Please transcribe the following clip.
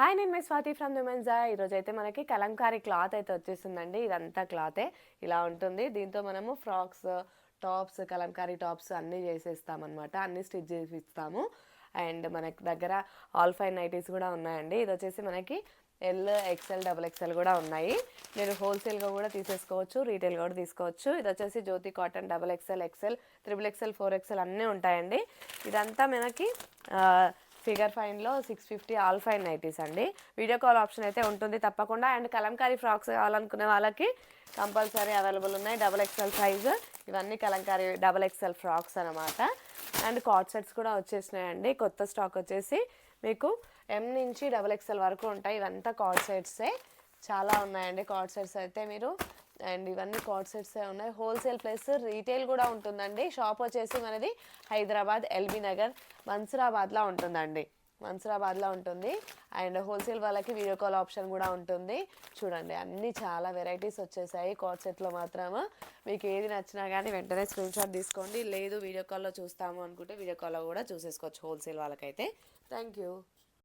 Hi, నేను మీ Swathi from దుమెన్జా. ఈరోజు అయితే మనకి కలంకారీ క్లాత్ అయితే వచ్చేసిందండి. ఇదంతా క్లాతే ఇలా ఉంటుంది. దీంతో మనము ఫ్రాక్స్, టాప్స్, కలంకారీ టాప్స్ అన్నీ చేసేస్తామన్నమాట. అన్నీ స్టిచ్ చేసి ఇస్తాము. అండ్ మనకి దగ్గర ఆల్ ఫైన్ నైటీస్ కూడా ఉన్నాయండి. ఇది వచ్చేసి మనకి ఎల్, ఎక్స్ఎల్, డబుల్ ఎక్స్ఎల్ కూడా ఉన్నాయి. మీరు హోల్సేల్గా కూడా తీసేసుకోవచ్చు, రీటైల్గా కూడా తీసుకోవచ్చు. ఇది వచ్చేసి Jyothi cotton double XL, XL, triple XL, 4XL అన్నీ ఉంటాయండి. ఇదంతా మనకి ఫిగర్ ఫైన్లో 650 ఆల్ ఫైన్ నైటీస్ అండి. వీడియో కాల్ ఆప్షన్ అయితే ఉంటుంది తప్పకుండా. అండ్ కలంకారీ ఫ్రాక్స్ కావాలనుకునే వాళ్ళకి కంపల్సరీ అవైలబుల్ ఉన్నాయి. డబుల్ ఎక్స్ఎల్ సైజు ఇవన్నీ కలంకారీ డబుల్ ఎక్స్ఎల్ ఫ్రాక్స్ అనమాట. అండ్ కార్డ్ సెట్స్ కూడా వచ్చేసినాయండి. కొత్త స్టాక్ వచ్చేసి మీకు M నుంచి డబుల్ ఎక్స్ఎల్ వరకు ఉంటాయి. ఇవంతా కార్డ్ సెట్సే, చాలా ఉన్నాయండి కార్డ్ సెట్స్ అయితే మీరు. అండ్ ఇవన్నీ కార్డ్ సెట్సే ఉన్నాయి. హోల్సేల్ ప్లస్ రీటైల్ కూడా ఉంటుందండి. షాప్ వచ్చేసి మనది హైదరాబాద్ ఎల్బీ నగర్ మన్సూరాబాద్లో ఉంటుందండి. మన్సూరాబాద్లో ఉంటుంది. అండ్ హోల్సేల్ వాళ్ళకి వీడియో కాల్ ఆప్షన్ కూడా ఉంటుంది. చూడండి అన్నీ చాలా వెరైటీస్ వచ్చేసాయి కార్డ్ సెట్లో మాత్రము. మీకు ఏది నచ్చినా కానీ వెంటనే స్క్రీన్ షాట్ తీసుకోండి. లేదు వీడియో కాల్లో చూస్తాము అనుకుంటే వీడియో కాల్లో కూడా చూసేసుకోవచ్చు హోల్సేల్ వాళ్ళకైతే. Thank you.